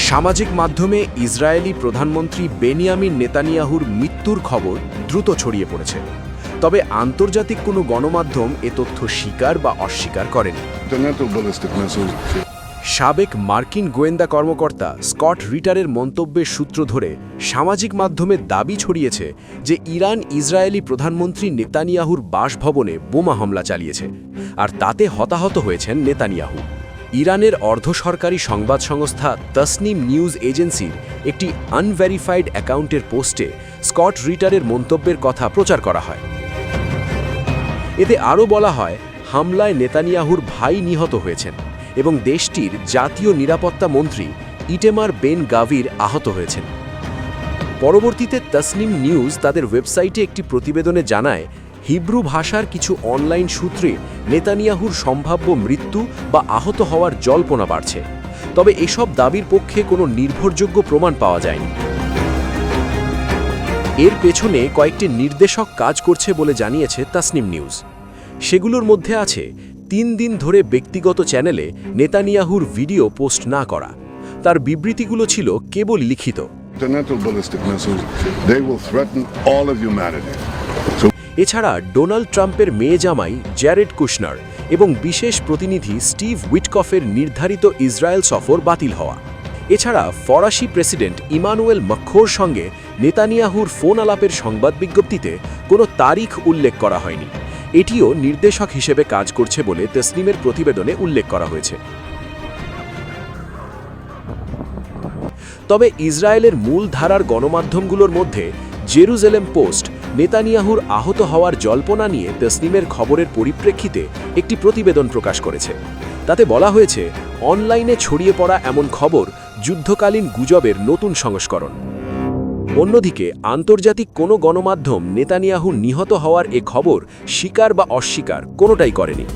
সামাজিক মাধ্যমে ইসরায়েলি প্রধানমন্ত্রী বেনিয়ামিন নেতানিয়াহুর মৃত্যুর খবর দ্রুত ছড়িয়ে পড়েছে। তবে আন্তর্জাতিক কোনো গণমাধ্যম এ তথ্য স্বীকার বা অস্বীকার করেনি। সাবেক মার্কিন গোয়েন্দা কর্মকর্তা স্কট রিটারের মন্তব্যের সূত্র ধরে সামাজিক মাধ্যমে দাবি ছড়িয়েছে যে ইরান ইসরায়েলি প্রধানমন্ত্রী নেতানিয়াহুর বাসভবনে বোমা হামলা চালিয়েছে, আর তাতে হতাহত হয়েছেন নেতানিয়াহু। ইরানের অর্ধসরকারি সংবাদ সংস্থা তসনিম নিউজ এজেন্সির একটি আনভেরিফাইড অ্যাকাউন্টের পোস্টে স্কট রিটারের মন্তব্যের কথা প্রচার করা হয়। এতে আরও বলা হয়, হামলায় নেতানিয়াহুর ভাই নিহত হয়েছেন এবং দেশটির জাতীয় নিরাপত্তা মন্ত্রী ইটেমার বেন গাভির আহত হয়েছেন। পরবর্তীতে তসনিম নিউজ তাদের ওয়েবসাইটে একটি প্রতিবেদনে জানায়, হিব্রু ভাষার কিছু অনলাইন সূত্রে নেতানিয়াহুর সম্ভাব্য মৃত্যু বা আহত হওয়ার জল্পনা বাড়ছে। তবে এসব দাবির পক্ষে কোনো নির্ভরযোগ্য প্রমাণ পাওয়া যায়নি। এর পেছনে কয়েকটি নির্দেশক কাজ করছে বলে জানিয়েছে তসনিম নিউজ। সেগুলোর মধ্যে আছে 3 দিন ধরে ব্যক্তিগত চ্যানেলে নেতানিয়াহুর ভিডিও পোস্ট না করা। তার বিবৃতিগুলো ছিল কেবল লিখিত। এছাড়া ডোনাল্ড ট্রাম্পের মেয়ে জামাই জ্যারেড কুশনার এবং বিশেষ প্রতিনিধি স্টিভ উইটকফের নির্ধারিত ইসরায়েল সফর বাতিল হওয়া। এছাড়া ফরাসি প্রেসিডেন্ট ইমানুয়েল মাখোঁর সঙ্গে নেতানিয়াহুর ফোন আলাপের সংবাদ বিজ্ঞপ্তিতে কোনো তারিখ উল্লেখ করা হয়নি। এটিও নির্দেশক হিসেবে কাজ করছে বলে তসনিমের প্রতিবেদনে উল্লেখ করা হয়েছে। তবে ইসরায়েলের মূল ধারার গণমাধ্যমগুলোর মধ্যে জেরুজালেম পোস্ট নেতানিয়াহুর আহত হওয়ার জল্পনা নিয়ে তসনিমের খবরের পরিপ্রেক্ষিতে একটি প্রতিবেদন প্রকাশ করেছে। তাতে বলা হয়েছে, অনলাইনে ছড়িয়ে পড়া এমন খবর যুদ্ধকালীন গুজবের নতুন সংস্করণ। অন্যদিকে আন্তর্জাতিক কোনো গণমাধ্যম নেতানিয়াহু নিহত হওয়ার এ খবর স্বীকার বা অস্বীকার কোনোটাই করেনি।